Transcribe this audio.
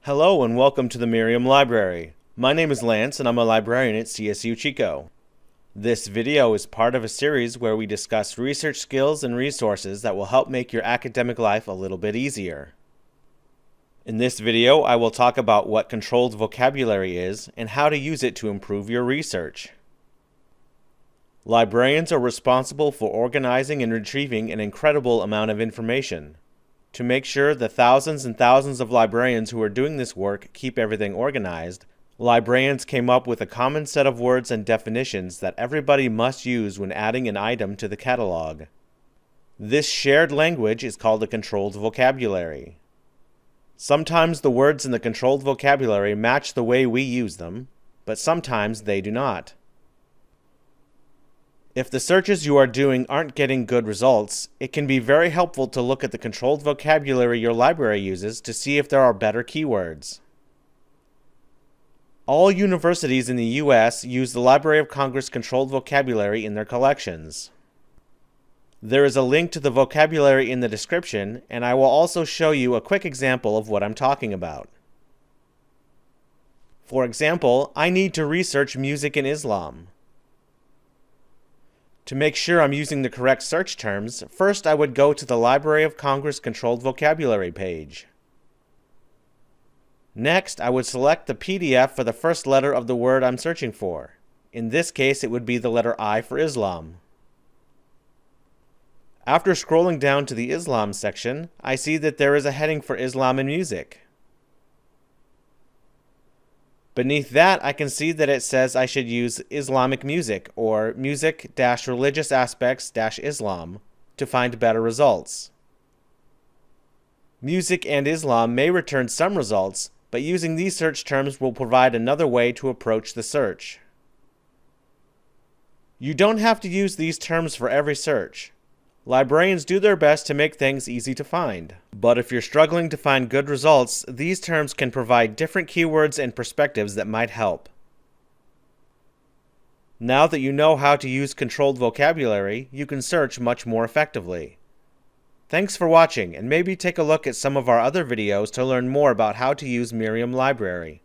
Hello and welcome to the Merriam Library. My name is Lance and I'm a librarian at CSU Chico. This video is part of a series where we discuss research skills and resources that will help make your academic life a little bit easier. In this video, I will talk about what controlled vocabulary is and how to use it to improve your research. Librarians are responsible for organizing and retrieving an incredible amount of information. To make sure the thousands and thousands of librarians who are doing this work keep everything organized, librarians came up with a common set of words and definitions that everybody must use when adding an item to the catalog. This shared language is called a controlled vocabulary. Sometimes the words in the controlled vocabulary match the way we use them, but sometimes they do not. If the searches you are doing aren't getting good results, it can be very helpful to look at the controlled vocabulary your library uses to see if there are better keywords. All universities in the U.S. use the Library of Congress controlled vocabulary in their collections. There is a link to the vocabulary in the description, and I will also show you a quick example of what I'm talking about. For example, I need to research music in Islam. To make sure I'm using the correct search terms, first I would go to the Library of Congress Controlled Vocabulary page. Next, I would select the PDF for the first letter of the word I'm searching for. In this case, it would be the letter I for Islam. After scrolling down to the Islam section, I see that there is a heading for Islam and music. Beneath that, I can see that it says I should use Islamic music or music-religious aspects-Islam to find better results. Music and Islam may return some results, but using these search terms will provide another way to approach the search. You don't have to use these terms for every search. Librarians do their best to make things easy to find. But if you're struggling to find good results, these terms can provide different keywords and perspectives that might help. Now that you know how to use controlled vocabulary, you can search much more effectively. Thanks for watching, and maybe take a look at some of our other videos to learn more about how to use Merriam Library.